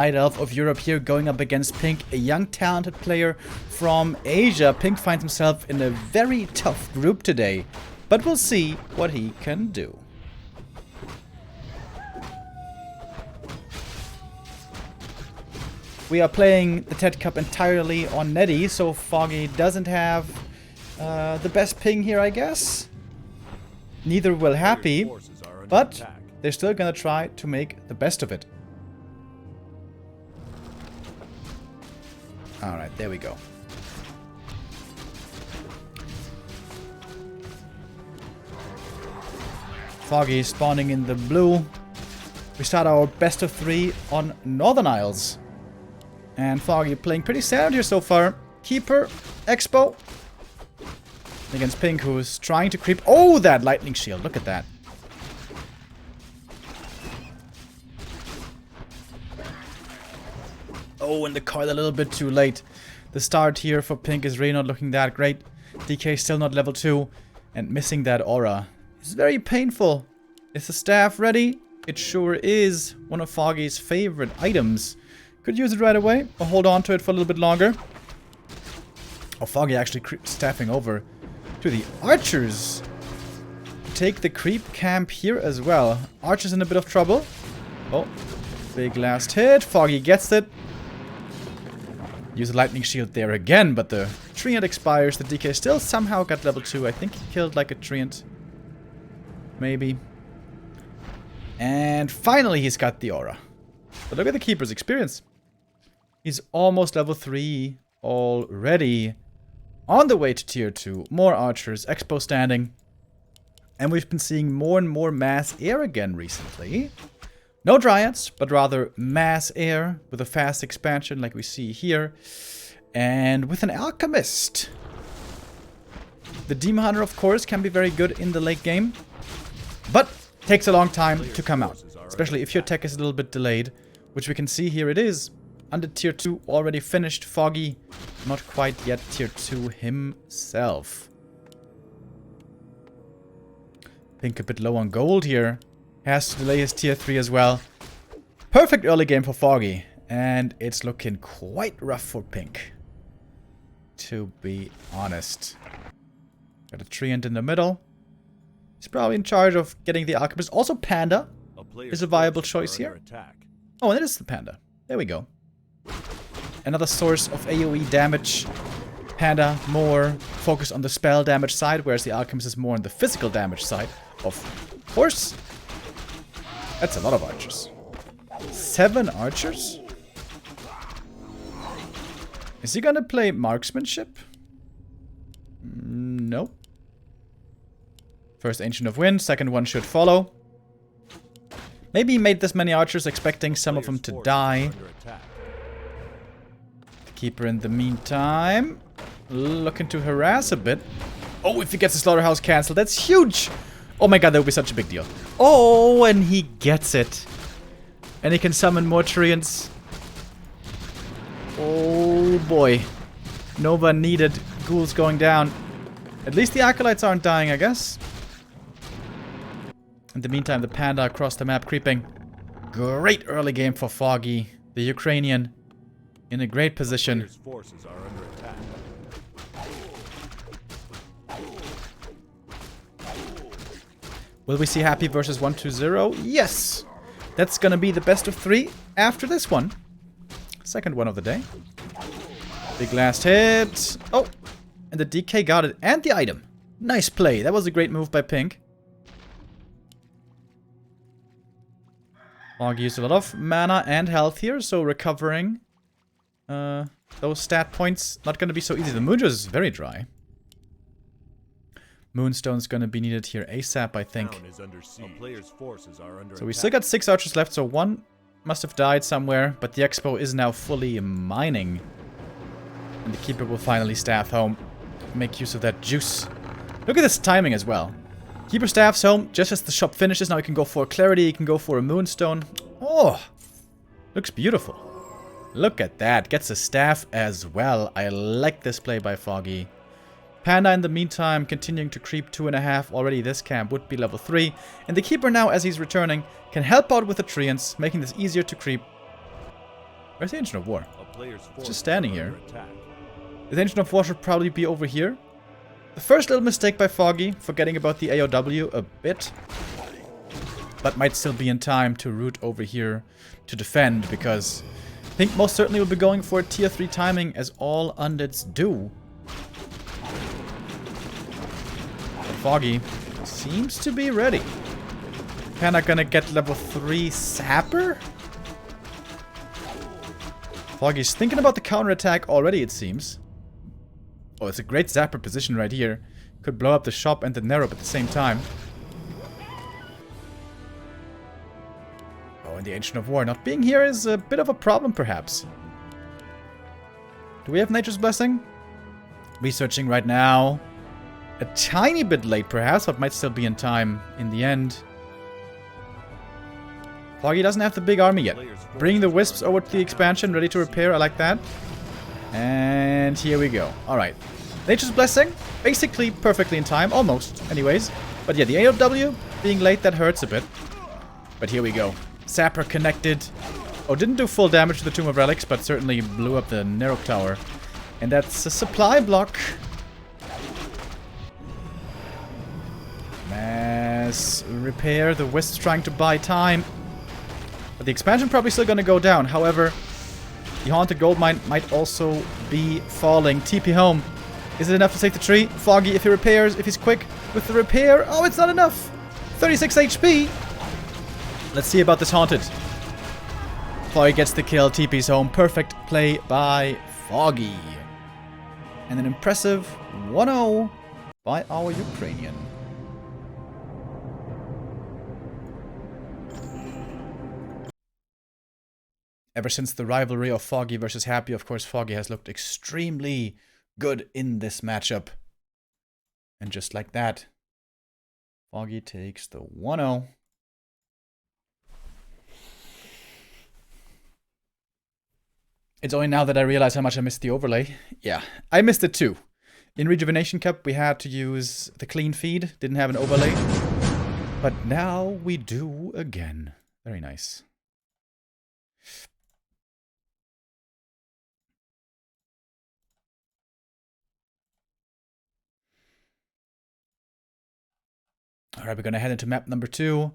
Night Elf of Europe here going up against Pink, a young talented player from Asia. Pink finds himself in a very tough group today, but we'll see what he can do. We are playing the TeD Cup entirely on TeD, so Foggy doesn't have the best ping here, I guess. Neither will Happy, but they're still gonna try to make the best of it. Alright, there we go. Foggy spawning in the blue. We start our best of 3 on Northern Isles. And Foggy playing pretty sound here so far. Keeper, Expo. Against Pink, who's trying to creep. Oh, that lightning shield. Look at that. Oh, and the coil a little bit too late. The start here for Pink is really not looking that great. DK still not level 2. And missing that aura is very painful. Is the staff ready? It sure is. One of Foggy's favorite items. Could use it right away, or hold on to it for a little bit longer. Oh, Foggy actually staffing over to the archers. Take the creep camp here as well. Archers in a bit of trouble. Oh, big last hit. Foggy gets it. Use a lightning shield there again, but the treant expires. The DK still somehow got level 2. I think he killed like a treant. Maybe. And finally he's got the aura. But look at the Keeper's experience. He's almost level 3 already. On the way to tier 2. More archers. Expo standing. And we've been seeing more and more mass air again recently. No dryads, but rather mass air with a fast expansion like we see here. And with an alchemist. The Demon Hunter, of course, can be very good in the late game. But takes a long time to come out. Especially if your tech is a little bit delayed. Which we can see here it is. Under tier 2 already finished. Foggy not quite yet tier 2 himself. Pink a bit low on gold here. Has to delay his tier 3 as well. Perfect early game for Foggy. And it's looking quite rough for Pink. To be honest. Got a treant in the middle. He's probably in charge of getting the alchemist. Also Panda is a viable choice here. Oh, and it is the Panda. There we go. Another source of AoE damage. Panda more focused on the spell damage side, whereas the alchemist is more on the physical damage side. Of course. That's a lot of archers. 7 archers? Is he gonna play marksmanship? No. First Ancient of Wind, second one should follow. Maybe he made this many archers expecting some of them to die. The Keeper in the meantime looking to harass a bit. Oh, if he gets the slaughterhouse cancelled, that's huge! Oh my god, that would be such a big deal. Oh, and he gets it. And he can summon more treants. Oh boy. Nova needed. Ghouls going down. At least the acolytes aren't dying, I guess. In the meantime, the Panda across the map creeping. Great early game for Foggy. The Ukrainian in a great position. Forces are under attack. Will we see Happy versus 1-2-0? Yes! That's gonna be the best of 3 after this one. Second one of the day. Big last hit. Oh! And the DK got it. And the item. Nice play. That was a great move by Pink. Foggy used a lot of mana and health here, so recovering those stat points not gonna be so easy. The Moonjuice is very dry. Moonstone's gonna be needed here ASAP, I think. So we still got 6 archers left, so one must have died somewhere, but the Expo is now fully mining. And the Keeper will finally staff home. Make use of that juice. Look at this timing as well. Keeper staffs home just as the shop finishes. Now he can go for Clarity, he can go for a Moonstone. Oh! Looks beautiful. Look at that. Gets a staff as well. I like this play by Foggy. Panda in the meantime continuing to creep 2.5. Already this camp would be level 3. And the Keeper now, as he's returning, can help out with the treants, making this easier to creep. Where's the Ancient of War? It's just standing here. The Ancient of War should probably be over here. The first little mistake by Foggy, forgetting about the AOW a bit. But might still be in time to root over here to defend, because I think most certainly will be going for a tier 3 timing, as all undeads do. But Foggy seems to be ready. Kinda gonna get level 3 Sapper? Foggy's thinking about the counterattack already, it seems. Oh, it's a great Zapper position right here. Could blow up the shop and the Nerub at the same time. Oh, and the Ancient of War not being here is a bit of a problem, perhaps. Do we have Nature's Blessing? Researching right now. A tiny bit late, perhaps, but might still be in time in the end. Foggy doesn't have the big army yet. Bringing the Wisps over to the expansion, ready to repair. I like that. And here we go. Alright. Nature's Blessing, basically perfectly in time. Almost, anyways. But yeah, the AOW being late, that hurts a bit. But here we go. Sapper connected. Oh, didn't do full damage to the Tomb of Relics, but certainly blew up the Nerub Tower. And that's a supply block. Mass repair. The Wisps trying to buy time. But the expansion probably still gonna go down. However, the Haunted Goldmine might also be falling. TP home. Is it enough to save the tree? Foggy, if he repairs, if he's quick with the repair. Oh, it's not enough. 36 HP. Let's see about this Haunted. Foggy gets the kill. TP's home. Perfect play by Foggy. And an impressive 1-0 by our Ukrainian. Ever since the rivalry of Foggy versus Happy, of course, Foggy has looked extremely good in this matchup. And just like that, Foggy takes the 1-0. It's only now that I realize how much I missed the overlay. Yeah, I missed it too. In Rejuvenation Cup, we had to use the clean feed. Didn't have an overlay. But now we do again. Very nice. Alright, we're gonna head into map number 2.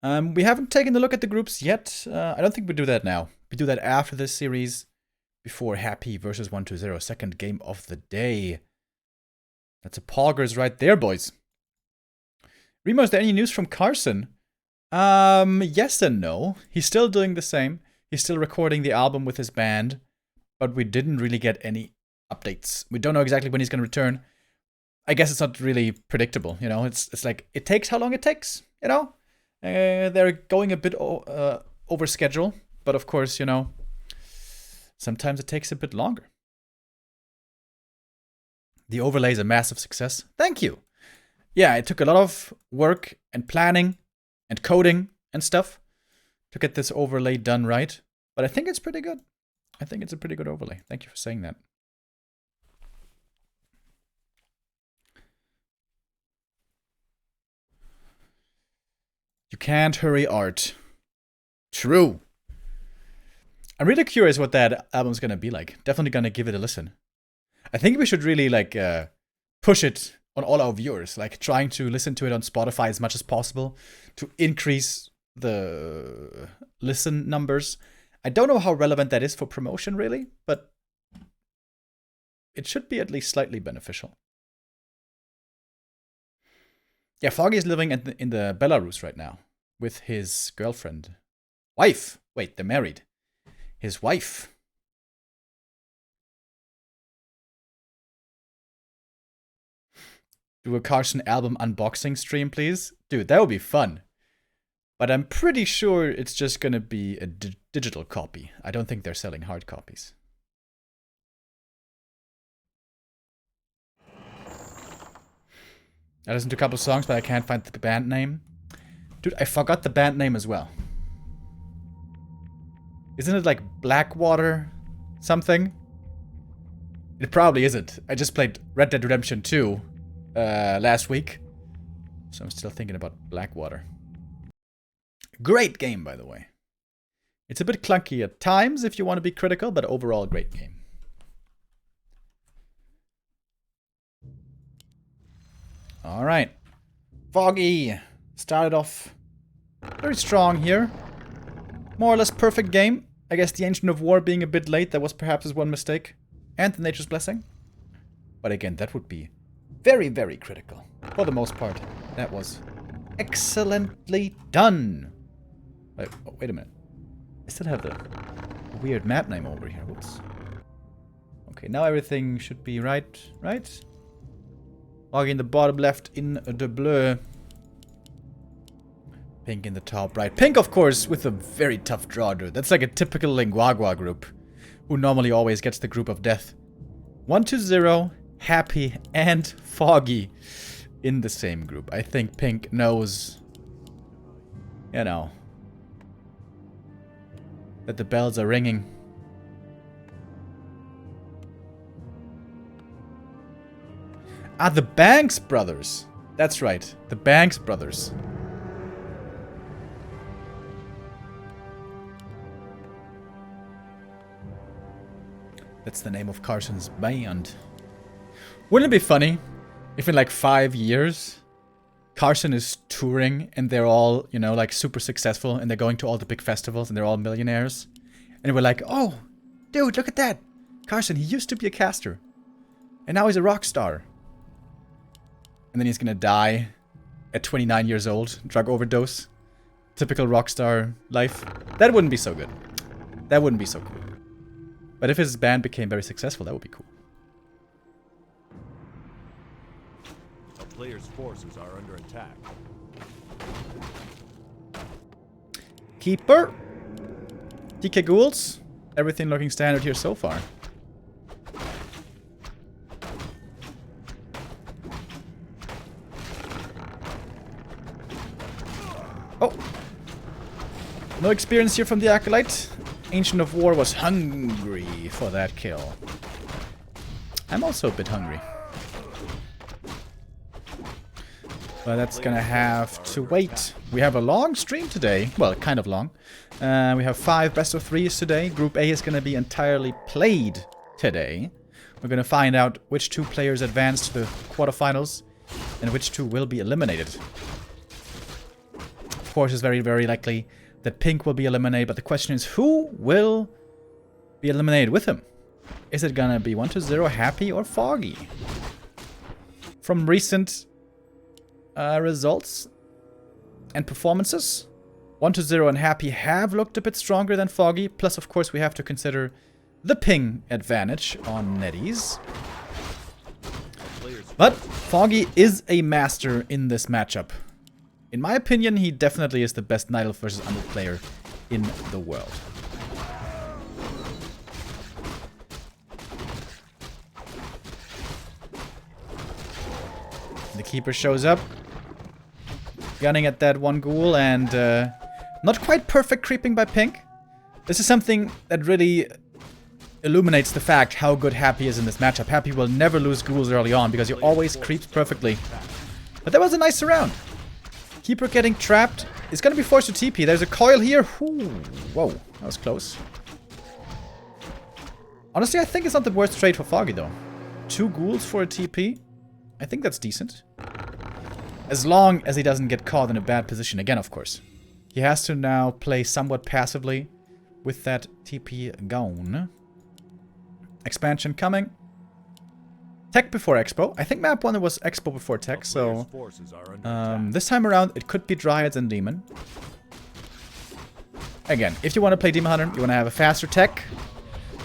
We haven't taken a look at the groups yet. I don't think we do that now. We do that after this series, before Happy versus 120, second game of the day. That's a poggers right there, boys. Remo, is there any news from Carson? Yes and no. He's still doing the same. He's still recording the album with his band, but we didn't really get any updates. We don't know exactly when he's gonna return. I guess it's not really predictable, you know. It's like, it takes how long it takes, you know. They're going a bit over schedule, but of course, you know, sometimes it takes a bit longer. The overlay is a massive success. Thank you. Yeah, it took a lot of work and planning and coding and stuff to get this overlay done right, but I think it's pretty good. I think it's a pretty good overlay. Thank you for saying that. You can't hurry art. True. I'm really curious what that album's gonna be like. Definitely gonna give it a listen. I think we should really like push it on all our viewers, like trying to listen to it on Spotify as much as possible to increase the listen numbers. I don't know how relevant that is for promotion really, but it should be at least slightly beneficial. Yeah, Foggy is living in the Belarus right now with his girlfriend. Wife! Wait, they're married. His wife. Do a Carson album unboxing stream, please? Dude, that would be fun. But I'm pretty sure it's just gonna be a digital copy. I don't think they're selling hard copies. I listened to a couple songs, but I can't find the band name. Dude, I forgot the band name as well. Isn't it like Blackwater something? It probably isn't. I just played Red Dead Redemption 2 last week. So I'm still thinking about Blackwater. Great game, by the way. It's a bit clunky at times if you want to be critical, but overall, great game. All right. Foggy started off very strong here. More or less perfect game. I guess the Ancient of War being a bit late, that was perhaps his one mistake. And the Nature's Blessing. But again, that would be very, very critical. For the most part. That was excellently done. Wait, oh, wait a minute. I still have the weird map name over here. Whoops. Okay, now everything should be right, right? Foggy in the bottom left in the bleu. Pink in the top right. Pink, of course, with a very tough draw, dude. That's like a typical Linguagua group, who normally always gets the group of death. 1-0, Happy and Foggy in the same group. I think Pink knows, you know, that the bells are ringing. Ah, the Banks brothers. That's right, the Banks brothers. That's the name of Carson's band. Wouldn't it be funny if in like 5 years, Carson is touring and they're all, you know, like super successful and they're going to all the big festivals and they're all millionaires. And we're like, oh, dude, look at that. Carson, he used to be a caster. And now he's a rock star. And then he's gonna die at 29 years old, drug overdose. Typical rock star life. That wouldn't be so good. That wouldn't be so cool. But if his band became very successful, that would be cool. A player's forces are under attack. Keeper. DK Ghouls. Everything looking standard here so far. Oh. No experience here from the Acolyte. Ancient of War was hungry for that kill. I'm also a bit hungry. But that's gonna have to wait. We have a long stream today. Well, kind of long. We have 5 best of 3s today. Group A is gonna be entirely played today. We're gonna find out which 2 players advance to the quarterfinals and which 2 will be eliminated. Of course, it's very, very likely that Pink will be eliminated, but the question is, who will be eliminated with him? Is it gonna be 1-0 Happy or Foggy? From recent results and performances, 1-0 and Happy have looked a bit stronger than Foggy. Plus, of course, we have to consider the ping advantage on Netties. But Foggy is a master in this matchup. In my opinion, he definitely is the best Night Elf versus Undead player in the world. The Keeper shows up, gunning at that one ghoul, and not quite perfect creeping by Pink. This is something that really illuminates the fact how good Happy is in this matchup. Happy will never lose ghouls early on because he always creeps perfectly. But that was a nice surround. Keeper getting trapped. Is going to be forced to TP. There's a coil here. Ooh, whoa, that was close. Honestly, I think it's not the worst trade for Foggy, though. 2 ghouls for a TP. I think that's decent. As long as he doesn't get caught in a bad position again, of course. He has to now play somewhat passively with that TP gone. Expansion coming. Tech before Expo. I think map 1 was Expo before Tech, so this time around it could be Dryads and Demon. Again, if you want to play Demon Hunter, you want to have a faster tech.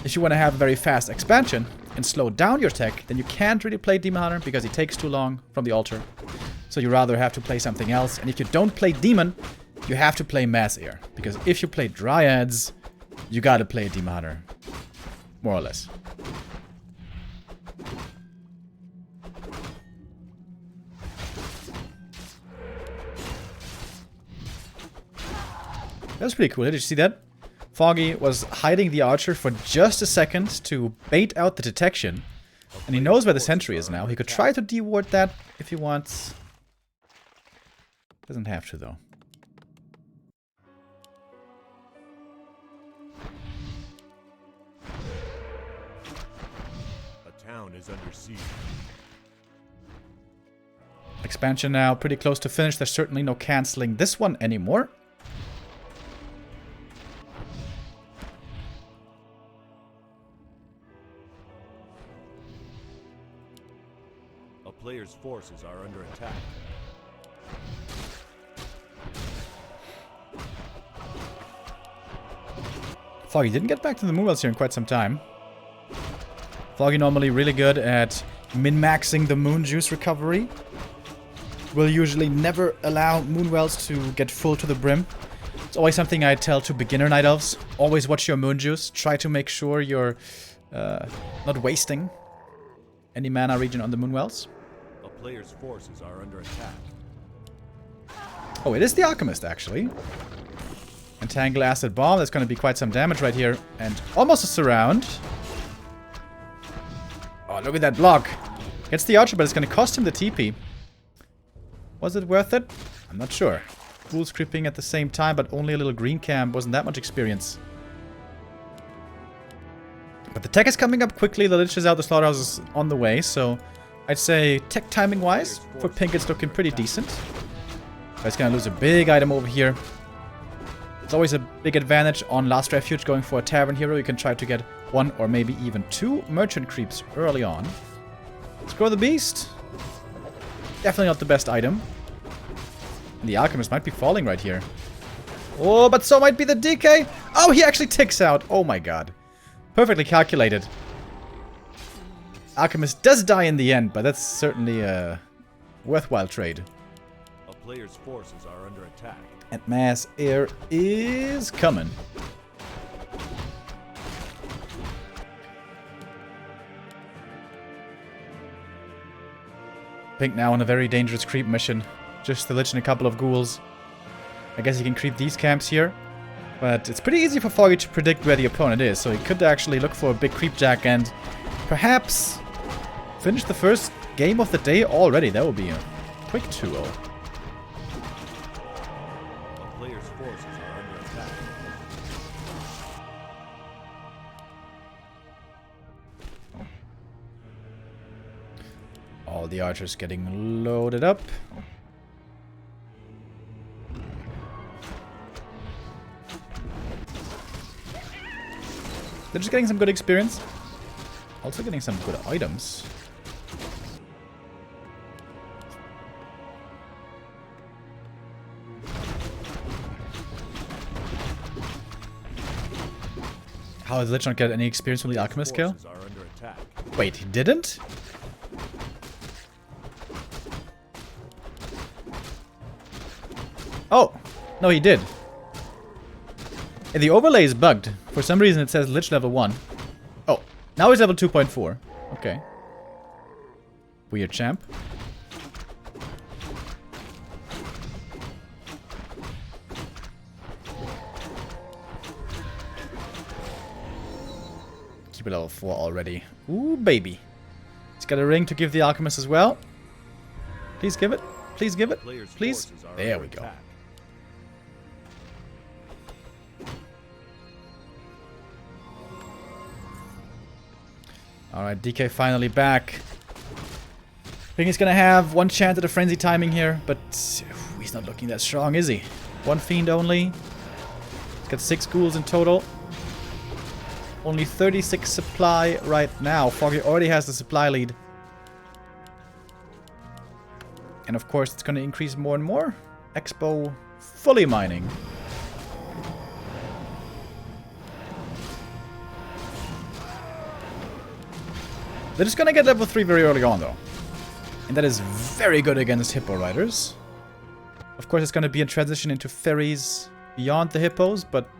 If you want to have a very fast expansion and slow down your tech, then you can't really play Demon Hunter because it takes too long from the altar. So you rather have to play something else. And if you don't play Demon, you have to play Mass Air. Because if you play Dryads, you gotta play Demon Hunter. More or less. That was pretty cool. Did you see that? Foggy was hiding the archer for just a second to bait out the detection. And he knows where the sentry is now. He could try to deward that if he wants. Doesn't have to, though. is under siege. Expansion now pretty close to finish. There's certainly no canceling this one anymore. A player's forces are under attack. Foggy didn't get back to the Moonwells here in quite some time. Foggy normally really good at min-maxing the moon juice recovery. Will usually never allow Moonwells to get full to the brim. It's always something I tell to beginner Night Elves. Always watch your moon juice. Try to make sure you're not wasting any mana regen on the Moonwells. A player's forces are under attack. Oh, it is the Alchemist, actually. Entangle Acid Bomb. That's going to be quite some damage right here. And almost a surround. Oh, look at that block. Gets the Archer, but it's going to cost him the TP. Was it worth it? I'm not sure. Ghouls creeping at the same time, but only a little green camp. Wasn't that much experience. But the tech is coming up quickly. The Lich is out. The Slaughterhouse is on the way. So I'd say tech timing-wise, for Pink it's looking pretty decent. But it's going to lose a big item over here. It's always a big advantage on Last Refuge going for a Tavern Hero. You can try to get one or maybe even two Merchant Creeps early on. Let's grow the Beast. Definitely not the best item. And the Alchemist might be falling right here. Oh, but so might be the DK. Oh, he actually ticks out. Oh my god. Perfectly calculated. Alchemist does die in the end, but that's certainly a worthwhile trade. A player's forces are under attack. And Mass Air is coming. Pink now on a very dangerous creep mission. Just the Lich and a couple of ghouls. I guess he can creep these camps here. But it's pretty easy for Foggy to predict where the opponent is. So he could actually look for a big creep jack and perhaps finish the first game of the day already. That would be a quick 2-0. A player's forces are under attack. All the archers getting loaded up. They're just getting some good experience. Also getting some good items. How did Lich not get any experience from the Alchemist kill? Forces are under attack. Wait, he didn't? Oh, no he did. And the overlay is bugged. For some reason it says Lich level 1. Oh, now he's level 2.4. Okay. Weird champ. Keep it level 4 already. Ooh, baby. He's got a ring to give the Alchemist as well. Please give it. Please give it. Please. There we go. Alright, DK finally back. I think he's gonna have one chance at a frenzy timing here, but he's not looking that strong, is he? One fiend only. He's got 6 ghouls in total. Only 36 supply right now. Foggy already has the supply lead. And of course, it's gonna increase more and more. Expo fully mining. They're just gonna get level 3 very early on, though. And that is very good against Hippo Riders. Of course, it's gonna be a transition into fairies beyond the Hippos, but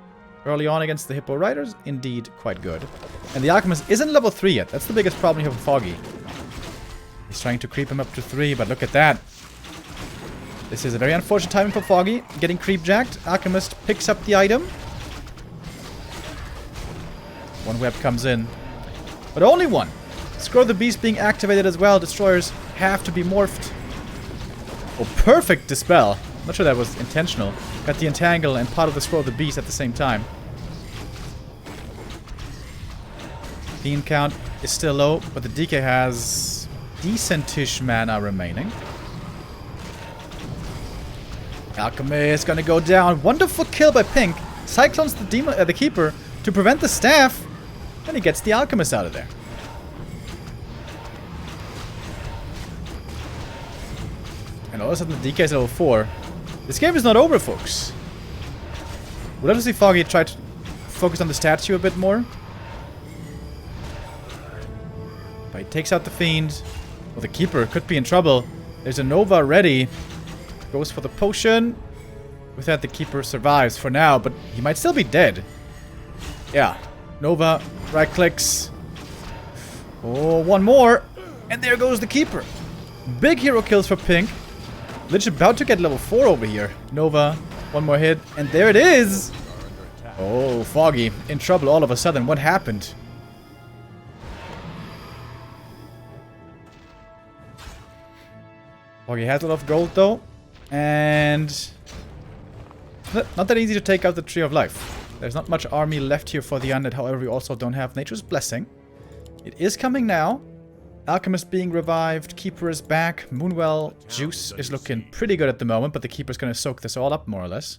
early on against the Hippo Riders, indeed quite good. And the Alchemist isn't level 3 yet. That's the biggest problem here for Foggy. He's trying to creep him up to 3, but look at that. This is a very unfortunate timing for Foggy. Getting creep jacked. Alchemist picks up the item. One web comes in. But only one. Scroll the Beast being activated as well. Destroyers have to be morphed. Oh, perfect Dispel. Not sure that was intentional. Got the Entangle and part of the Scroll the Beast at the same time. Fiend count is still low, but the DK has decentish mana remaining. Alchemist gonna go down. Wonderful kill by Pink. Cyclones the Keeper to prevent the staff. And he gets the Alchemist out of there. And all of a sudden the DK is level 4. This game is not over, folks. We'll have to see Foggy try to focus on the statue a bit more. But he takes out the Fiend. Well, the Keeper could be in trouble. There's a Nova ready. Goes for the potion. With that, the Keeper survives for now, but he might still be dead. Yeah. Nova, right clicks. Oh, one more. And there goes the Keeper. Big hero kills for Pink. Lich about to get level 4 over here. Nova, one more hit, and there it is! Oh, Foggy, in trouble all of a sudden. What happened? Foggy has a lot of gold though. And not that easy to take out the Tree of Life. There's not much army left here for the undead, however we also don't have Nature's Blessing. It is coming now. Alchemist being revived, Keeper is back, Moonwell juice is looking pretty good at the moment, but the Keeper's gonna soak this all up more or less.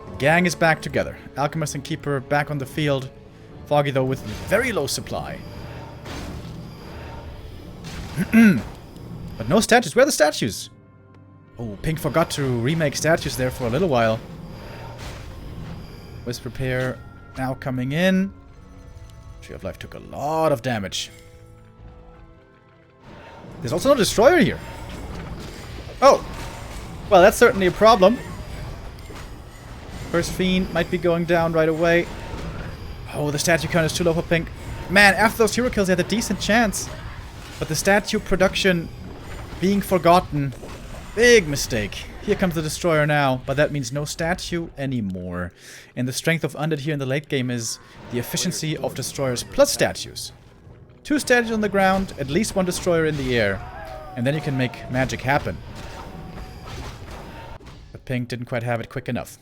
The gang is back together. Alchemist and Keeper back on the field. Foggy though with very low supply. But no statues. Where are the statues? Oh, Pink forgot to remake statues there for a little while. Wisp Repair now coming in. Tree of Life took a lot of damage. There's also no Destroyer here. Oh! Well, that's certainly a problem. First Fiend might be going down right away. Oh, the statue count is too low for Pink. Man, after those hero kills, he had a decent chance. But the statue production being forgotten. Big mistake. Here comes the Destroyer now, but that means no statue anymore. And the strength of Undead here in the late game is the efficiency of Destroyers plus statues. 2 statues on the ground, at least 1 Destroyer in the air, and then you can make magic happen. But Pink didn't quite have it quick enough.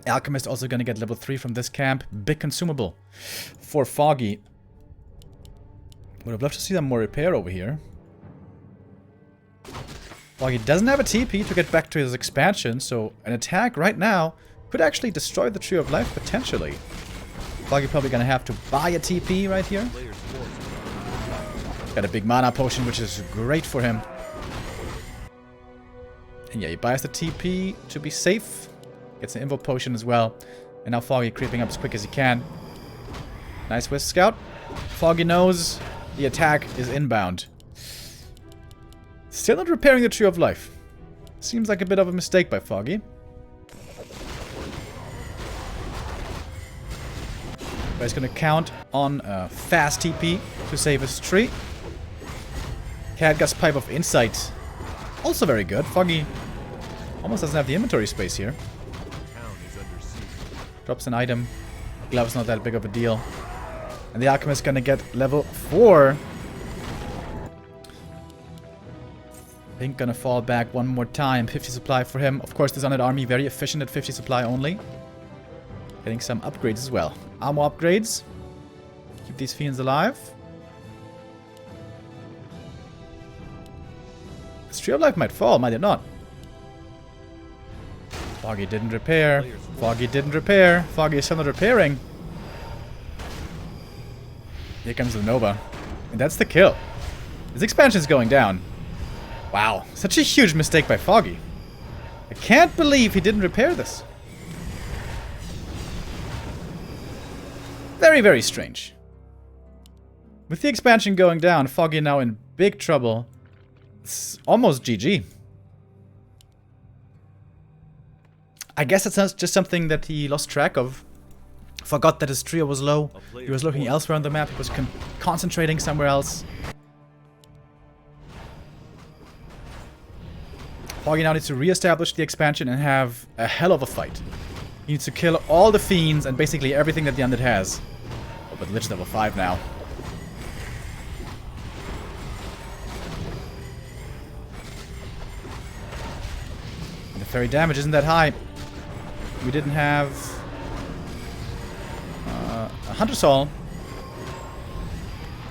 Alchemist also gonna get level 3 from this camp. Big consumable for Foggy. Would have loved to see some more repair over here. Foggy doesn't have a TP to get back to his expansion, so an attack right now could actually destroy the Tree of Life potentially. Foggy probably gonna have to buy a TP right here. Got a big mana potion, which is great for him. And yeah, he buys the TP to be safe. Gets an Invo potion as well. And now Foggy creeping up as quick as he can. Nice Wisp Scout. Foggy knows the attack is inbound. Still not repairing the Tree of Life. Seems like a bit of a mistake by Foggy. But he's gonna count on a fast TP to save his tree. Catgut's Pipe of Insight. Also very good. Foggy almost doesn't have the inventory space here. Drops an item. Glove's not that big of a deal. And the Alchemist gonna get level 4. Pink gonna fall back one more time. 50 supply for him. Of course, this undead army very efficient at 50 supply only. Getting some upgrades as well. Armor upgrades. Keep these fiends alive. This Tree of Life might fall, might it not? Foggy didn't repair. Foggy didn't repair. Foggy is still not repairing. Here comes the Nova. And that's the kill. His expansion is going down. Wow, such a huge mistake by Foggy. I can't believe he didn't repair this. Very, very strange. With the expansion going down, Foggy now in big trouble. It's almost GG. I guess it's just something that he lost track of. Forgot that his trio was low. He was looking elsewhere on the map. He was concentrating somewhere else. Foggy now needs to re-establish the expansion and have a hell of a fight. He needs to kill all the fiends and basically everything that the undead has. Oh, but Lich is level 5 now. And the Fairy damage isn't that high. We didn't have a Hunter Soul.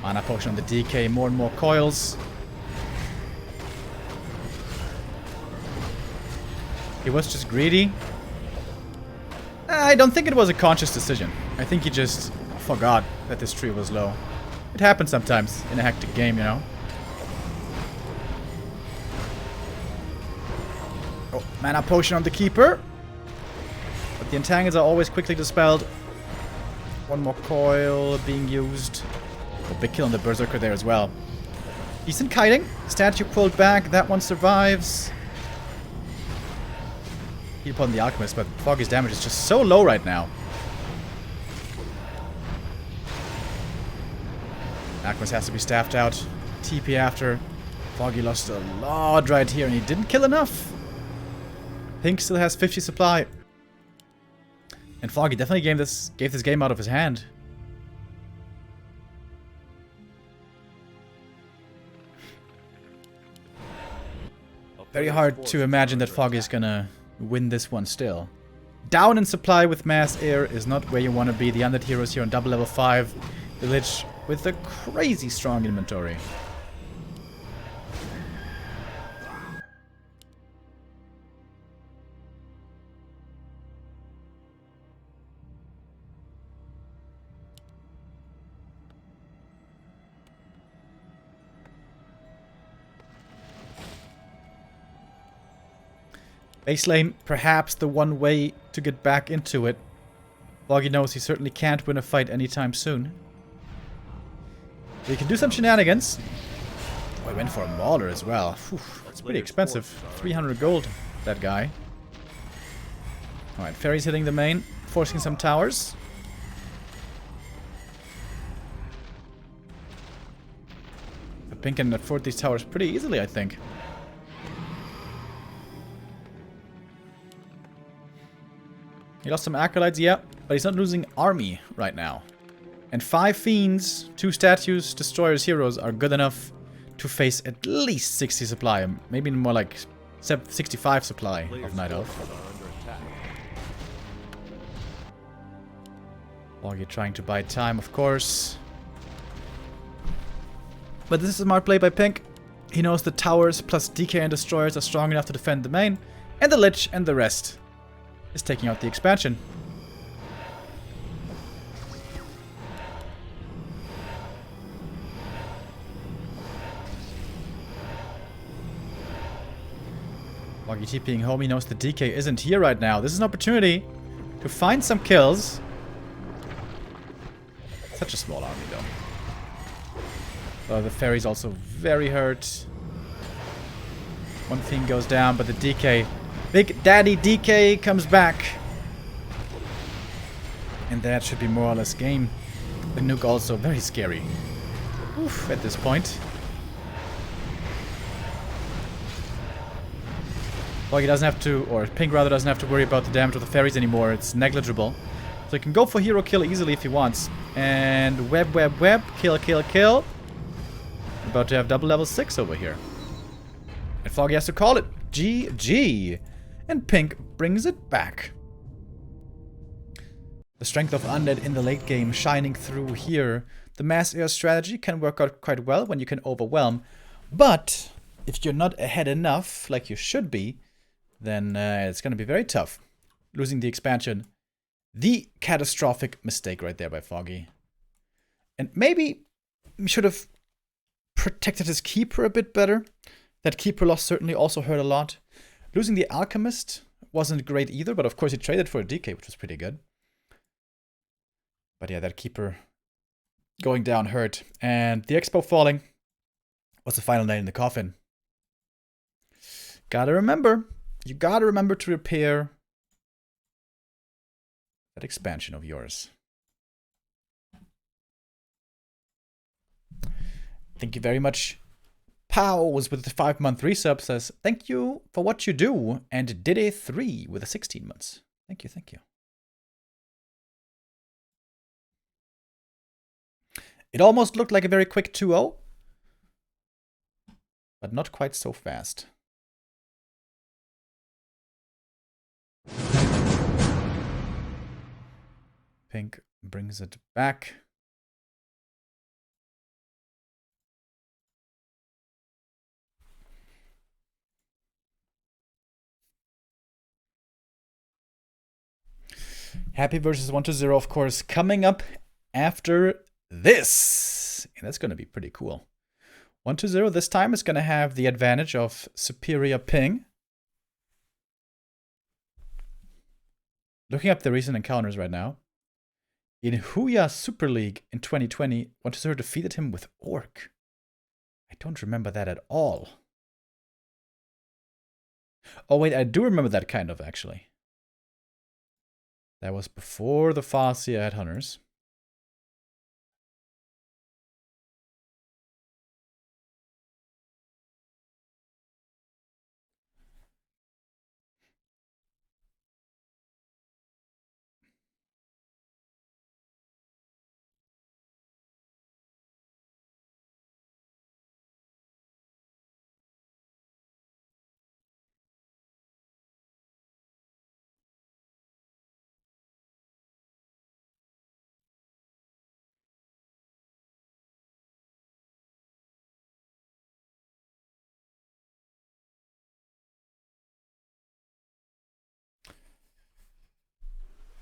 Mana Potion on the DK, more and more coils. He was just greedy. I don't think it was a conscious decision. I think he just forgot that this tree was low. It happens sometimes in a hectic game, you know. Oh, Mana Potion on the Keeper. But the entangles are always quickly dispelled. One more coil being used. A big kill on the Berserker there as well. Decent kiting. Statue pulled back. That one survives. Heal upon the Alchemist, but Foggy's damage is just so low right now. Alchemist has to be staffed out. TP after. Foggy lost a lot right here, and he didn't kill enough. Pink still has 50 supply. And Foggy definitely gave this game out of his hand. Very hard to imagine that Foggy is gonna win this one still. Down in supply with Mass Air is not where you want to be. The Undead Heroes here on double level 5. The Lich with a crazy strong inventory. Base lane, perhaps the one way to get back into it. Foggy knows he certainly can't win a fight anytime soon. He can do some shenanigans. Oh, he went for a Mauler as well. Whew, that's pretty expensive. 300 gold, that guy. Alright, Fairy's hitting the main, forcing some towers. The Pink can afford these towers pretty easily, I think. He lost some Acolytes, yeah, but he's not losing army right now. And 5 Fiends, 2 Statues, Destroyers, Heroes are good enough to face at least 60 supply. Maybe more like 65 supply of Night Elf. While you're trying to buy time, of course. But this is a smart play by Pink. He knows the towers plus DK and Destroyers are strong enough to defend the main. And the Lich and the rest is taking out the expansion. Foggy TPing home, he knows the DK isn't here right now. This is an opportunity to find some kills. Such a small army though. The Fairy's also very hurt. One thing goes down, but the DK... Big Daddy DK comes back. And that should be more or less game. The nuke also very scary. Oof, at this point. Foggy doesn't have to, or Pink rather doesn't have to worry about the damage of the Fairies anymore. It's negligible. So he can go for hero kill easily if he wants. And web, web, web. Kill, kill, kill. About to have double level 6 over here. And Foggy has to call it. GG. And Pink brings it back. The strength of Undead in the late game shining through here. The Mass Air strategy can work out quite well when you can overwhelm. But if you're not ahead enough, like you should be, then it's going to be very tough. Losing the expansion. The catastrophic mistake right there by Foggy. And maybe he should have protected his Keeper a bit better. That Keeper loss certainly also hurt a lot. Losing the Alchemist wasn't great either, but of course he traded for a DK, which was pretty good. But yeah, that Keeper going down hurt. And the Expo falling was the final nail in the coffin. Gotta remember, you gotta remember to repair that expansion of yours. Thank you very much. Pals with the 5-month resub says, thank you for what you do. And TeD3 with the 16 months. Thank you, thank you. It almost looked like a very quick 2-0. But not quite so fast. Pink brings it back. Happy versus 1-0, of course, coming up after this. And that's going to be pretty cool. 1-0 this time is going to have the advantage of superior ping. Looking up the recent encounters right now. In Huya Super League in 2020, 1-0 defeated him with Orc. I don't remember that at all. Oh wait, I do remember that kind of, actually. That was before the Farseer Headhunters.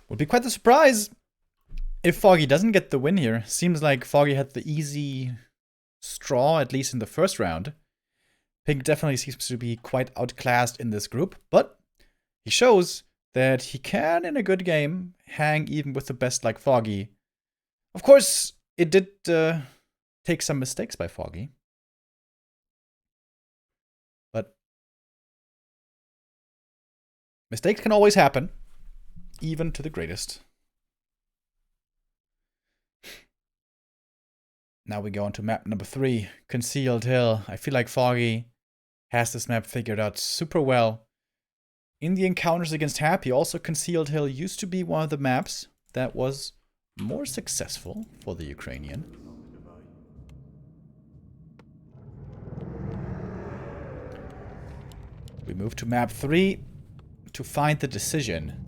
Would be quite a surprise if Foggy doesn't get the win here. Seems like Foggy had the easy straw, at least in the first round. Pink definitely seems to be quite outclassed in this group, but he shows that he can, in a good game, hang even with the best like Foggy. Of course, it did take some mistakes by Foggy. But mistakes can always happen. Even to the greatest. Now we go on to map number 3, Concealed Hill. I feel like Foggy has this map figured out super well. In the encounters against Happy, also Concealed Hill used to be one of the maps that was more successful for the Ukrainian. We move to map 3 to find the decision.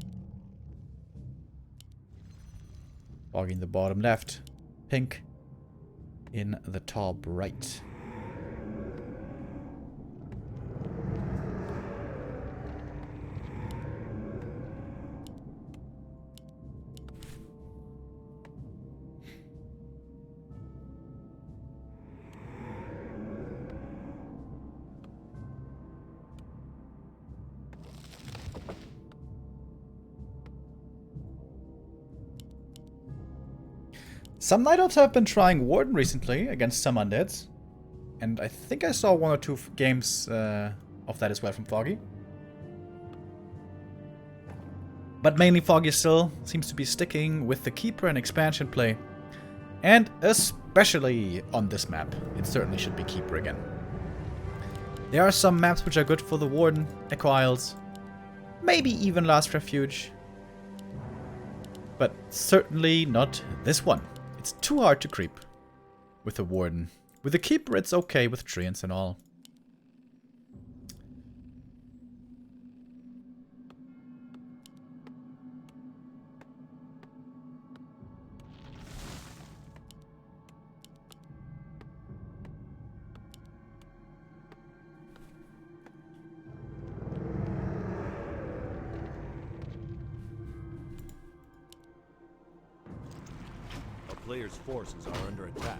Foggy in the bottom left. Pink in the top right. Some Night Elves have been trying Warden recently against some undeads. And I think I saw 1 or 2 games of that as well from Foggy. But mainly Foggy still seems to be sticking with the Keeper and expansion play. And especially on this map, it certainly should be Keeper again. There are some maps which are good for the Warden, Echo Isles, maybe even Last Refuge. But certainly not this one. It's too hard to creep with the Warden. With the Keeper, it's okay with treants and all. Players' forces are under attack.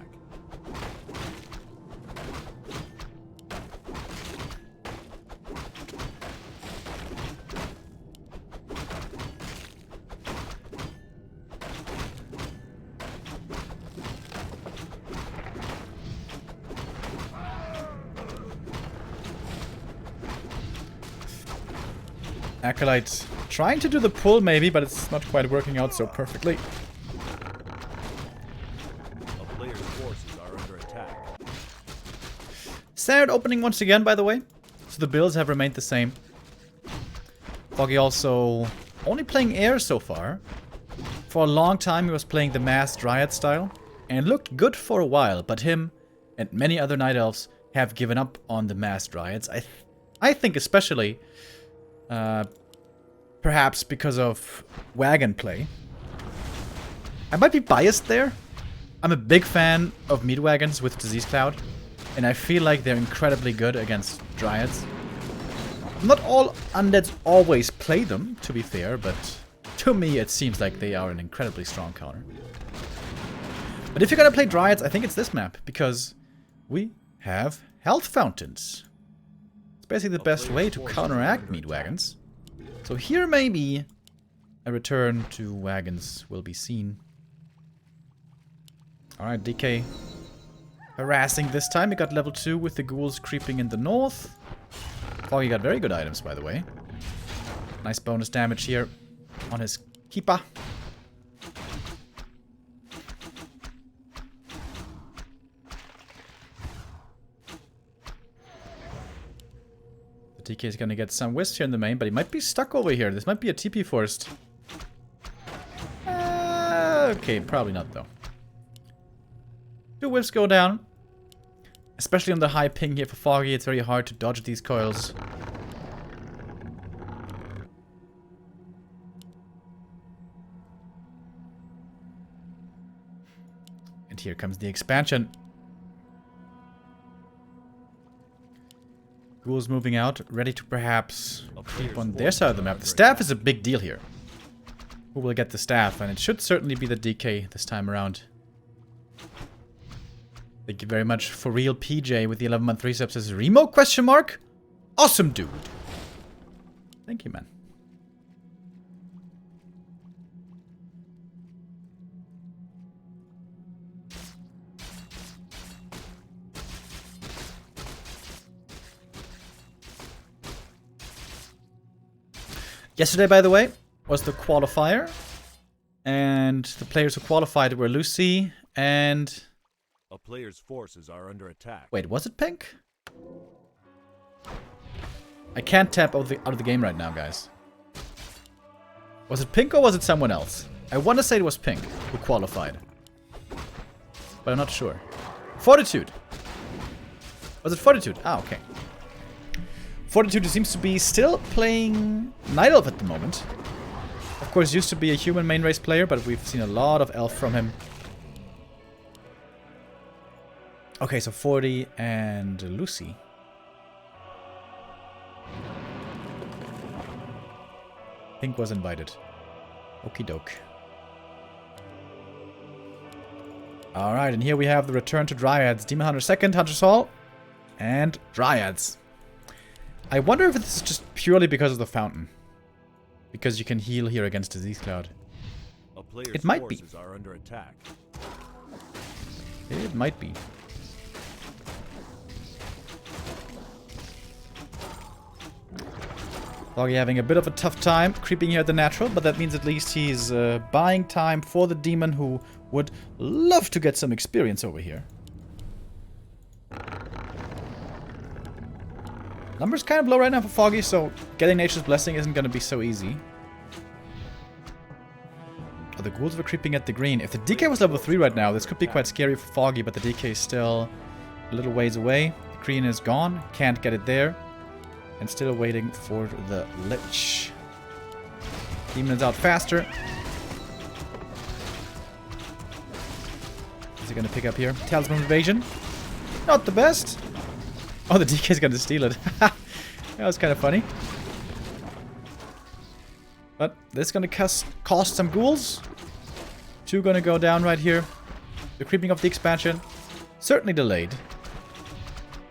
Acolyte trying to do the pull maybe, but it's not quite working out so perfectly. Standard opening once again, by the way. So the builds have remained the same. Foggy also only playing air so far. For a long time he was playing the masked Dryad style. And looked good for a while, but him and many other Night Elves have given up on the masked Dryads. I think especially perhaps because of wagon play. I might be biased there. I'm a big fan of meat wagons with Disease Cloud, and I feel like they're incredibly good against Dryads. Not all undeads always play them, to be fair, but to me it seems like they are an incredibly strong counter. But if you're gonna play Dryads, I think it's this map, because we have health fountains. It's basically the best way to counteract meat wagons. So here maybe a return to wagons will be seen. Alright, DK harassing this time. He got level 2 with the ghouls creeping in the north. Foggy got very good items, by the way. Nice bonus damage here on his keeper. The DK is gonna get some wisp here in the main, but he might be stuck over here. This might be a TP forced. Okay, probably not though. 2 whips go down. Especially on the high ping here for Foggy, it's very hard to dodge these coils. And here comes the expansion. Ghouls moving out, ready to perhaps creep on their side of the map. The staff is a big deal here. Who will get the staff? And it should certainly be the DK this time around. Thank you very much for real PJ with the 11-month resub says Remo question mark? Awesome dude. Thank you, man. Yesterday, by the way, was the qualifier. And the players who qualified were Lucy and... A player's forces are under attack. Wait, was it pink? I can't tap out of the game right now, guys. Was it pink or was it someone else? I want to say it was pink who qualified. But I'm not sure. Fortitude. Was it Fortitude? Ah, okay. Fortitude seems to be still playing Night Elf at the moment. Of course, used to be a human main race player, but we've seen a lot of Elf from him. Okay, so 40 and Lucy. Pink was invited. Okie doke. Alright, and here we have the return to Dryads. Demon Hunter second, Hunter's Hall, and Dryads. I wonder if this is just purely because of the fountain. Because you can heal here against Disease Cloud. It might be. Are under attack. It might be. Foggy having a bit of a tough time creeping here at the natural, but that means at least he's buying time for the demon who would love to get some experience over here. Numbers kind of low right now for Foggy, so getting Nature's Blessing isn't going to be so easy. Oh, the ghouls were creeping at the green. If the DK was level 3 right now, this could be quite scary for Foggy, but the DK is still a little ways away. The green is gone, can't get it there. And still waiting for the Lich. Demon is out faster. Is he gonna pick up here? Talisman Invasion. Not the best. Oh, the DK is gonna steal it. That was kind of funny. But this is gonna cost some ghouls. 2 gonna go down right here. The creeping of the expansion. Certainly delayed.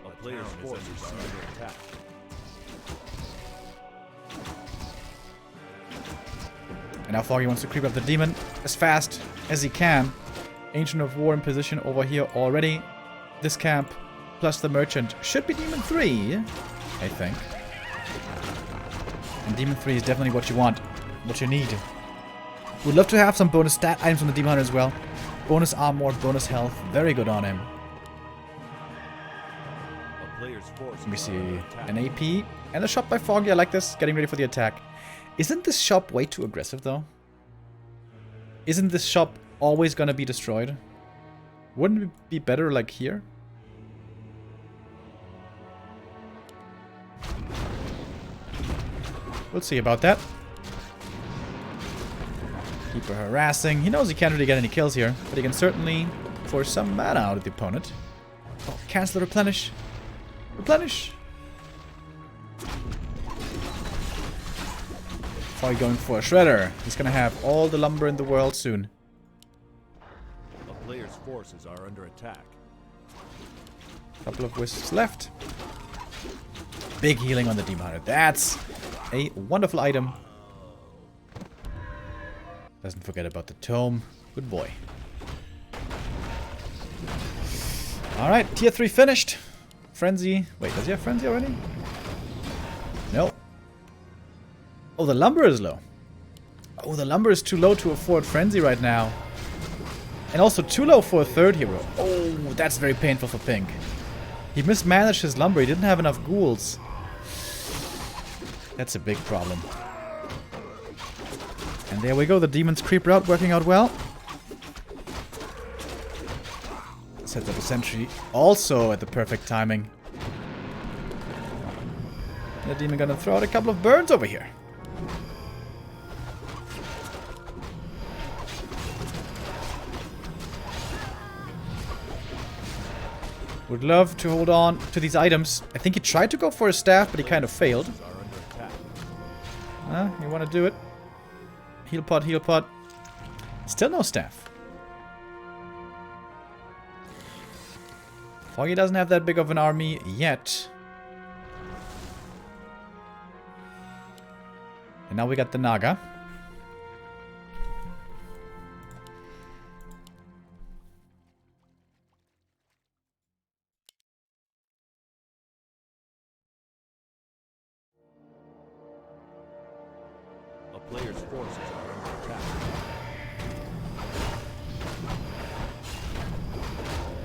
A player's forces are under attack. And now Foggy wants to creep up the demon as fast as he can. Ancient of War in position over here already. This camp plus the merchant should be Demon 3, I think. And Demon 3 is definitely what you want, what you need. Would love to have some bonus stat items on the Demon Hunter as well. Bonus armor, bonus health, very good on him. A player's forces Let me see, are under attack. an AP and a shot by Foggy. I like this, getting ready for the attack. Isn't this shop way too aggressive though? Isn't this shop always gonna be destroyed? Wouldn't it be better like here? We'll see about that. Keeper harassing. He knows he can't really get any kills here, but he can certainly force some mana out of the opponent. Oh, cancel the replenish. Replenish. Foggy going for a shredder. He's gonna have all the lumber in the world soon. A player's forces are under attack. Couple of wisps left. Big healing on the Demon Hunter. That's a wonderful item. Doesn't forget about the tome. Good boy. Alright, tier 3 finished. Frenzy. Wait, does he have Frenzy already? No. Oh, the lumber is low. Oh, the lumber is too low to afford Frenzy right now. And also too low for a third hero. Oh, that's very painful for Pink. He mismanaged his lumber. He didn't have enough ghouls. That's a big problem. And there we go. The Demon's Creep route working out well. Sets up a sentry also at the perfect timing. The Demon gonna throw out a couple of burns over here. Would love to hold on to these items. I think he tried to go for a staff, but he kind of failed. You want to do it. Heal pot, heal pot. Still no staff. Foggy doesn't have that big of an army yet. And now we got the Naga. A player's forces are under attack.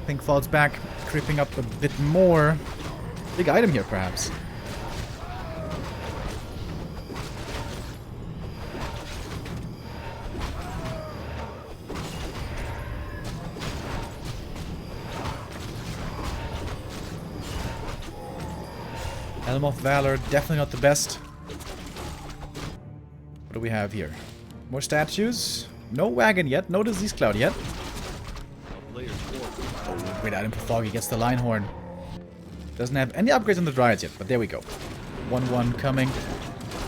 Pink falls back, creeping up a bit more. Big item here, perhaps. Helm of Valor, definitely not the best. What do we have here? More statues. No wagon yet. No disease cloud yet. Oh, great item for Foggy. Gets the line horn. Doesn't have any upgrades on the Dryads yet, but there we go. 1-1 coming.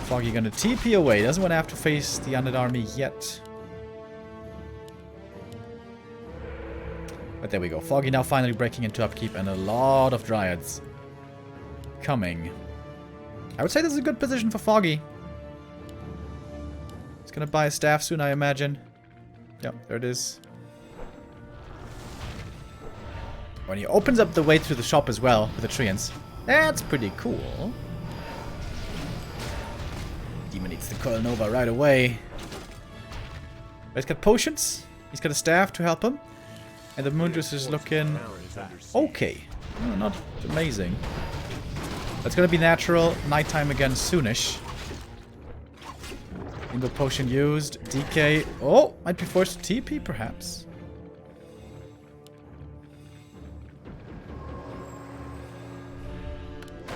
Foggy gonna TP away. Doesn't want to have to face the undead army yet. But there we go. Foggy now finally breaking into upkeep and a lot of Dryads coming. I would say this is a good position for Foggy. He's gonna buy a staff soon, I imagine. Yep, there it is. When he opens up the way to the shop as well with the treants, that's pretty cool. Demon needs the Coil Nova right away. But he's got potions. He's got a staff to help him. And the Moonjuice is looking okay. No, not amazing. That's gonna be natural. Nighttime again soonish. Single potion used. DK. Oh, might be forced to TP perhaps.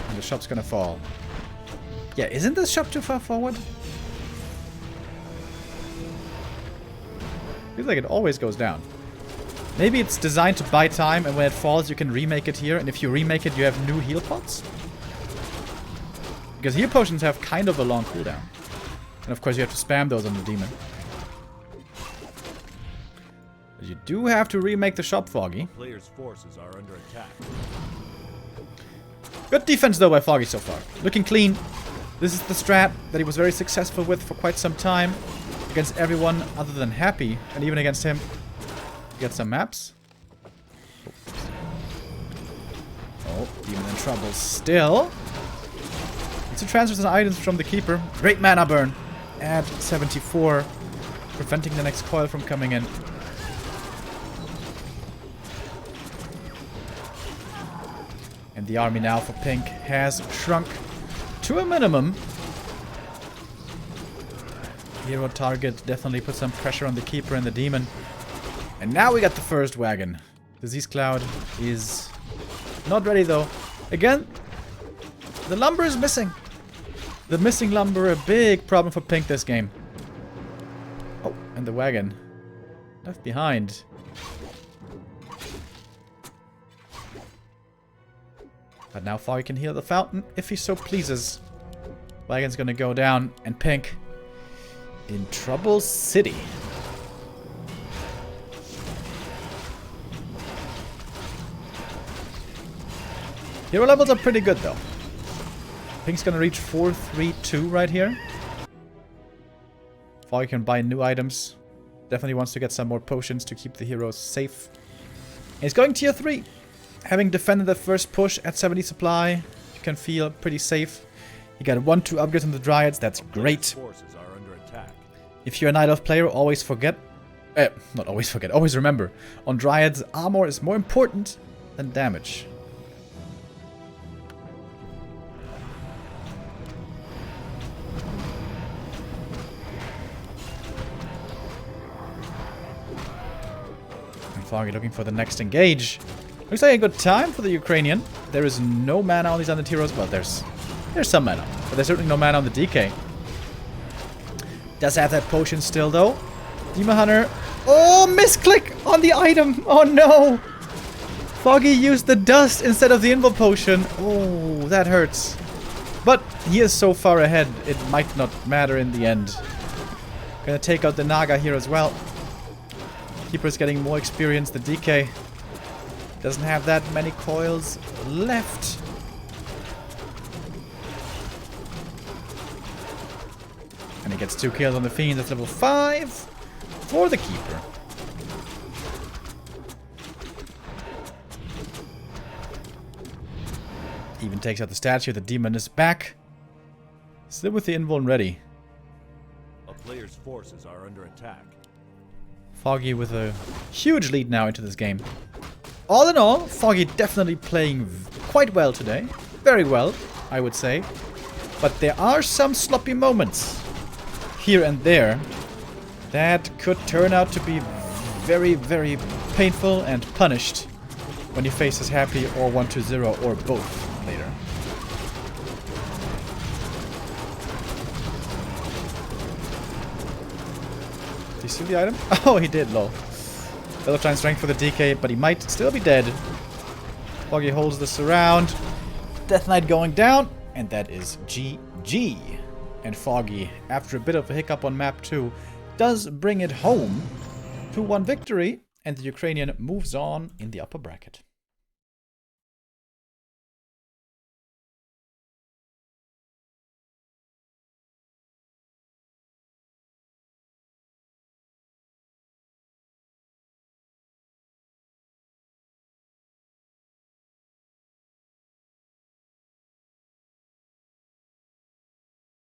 And the shop's gonna fall. Yeah, isn't this shop too far forward? Feels like it always goes down. Maybe it's designed to buy time, and when it falls you can remake it here, and if you remake it you have new heal pots? Because heal potions have kind of a long cooldown. And of course you have to spam those on the demon. But you do have to remake the shop, Foggy. Players' forces are under attack. Good defense though by Foggy so far. Looking clean. This is the strat that he was very successful with for quite some time. Against everyone other than Happy. And even against him. Get some maps. Oh, demon in trouble still. To transfer some items from the Keeper. Great mana burn at 74. Preventing the next coil from coming in. And the army now for Pink has shrunk to a minimum. Hero target definitely put some pressure on the Keeper and the Demon. And now we got the first wagon. Disease Cloud is not ready though. Again, the lumber is missing. The missing lumber, a big problem for Pink this game. Oh, And the wagon. Left behind. But now Foggy can heal the fountain if he so pleases. Wagon's gonna go down, and Pink in Trouble City. Hero levels are pretty good though. Pink's gonna reach 432 right here. Foggy can buy new items. Definitely wants to get some more potions to keep the heroes safe. And he's going tier 3. Having defended the first push at 70 supply, you can feel pretty safe. You got 1-2 upgrades on the Dryads, that's great. Forces are under attack. If you're a Night Elf player, always remember, on Dryads, armor is more important than damage. And Foggy looking for the next engage. Looks like a good time for the Ukrainian. There is no mana on these undead heroes. Well, there's some mana, but there's certainly no mana on the DK. Does have that potion still, though. Demon Hunter. Oh, misclick on the item. Oh, no. Foggy used the dust instead of the invul potion. Oh, that hurts. But he is so far ahead, it might not matter in the end. Gonna take out the Naga here as well. Keeper's getting more experience. The DK doesn't have that many coils left. And he gets 2 kills on the Fiend. That's level 5 for the Keeper. Even takes out the statue. The Demon is back. Still with the invuln ready. A player's forces are under attack. Foggy with a huge lead now into this game. All in all, Foggy definitely playing quite well today. Very well, I would say. But there are some sloppy moments here and there that could turn out to be very, very painful and punished when he faces Happy or 1-0 or both later. Did you see the item? Oh, he did, lol. Valentine strength for the DK, but he might still be dead. Foggy holds this around. Death Knight going down, and that is GG. And Foggy, after a bit of a hiccup on map 2, does bring it home. 2-1 victory, and the Ukrainian moves on in the upper bracket.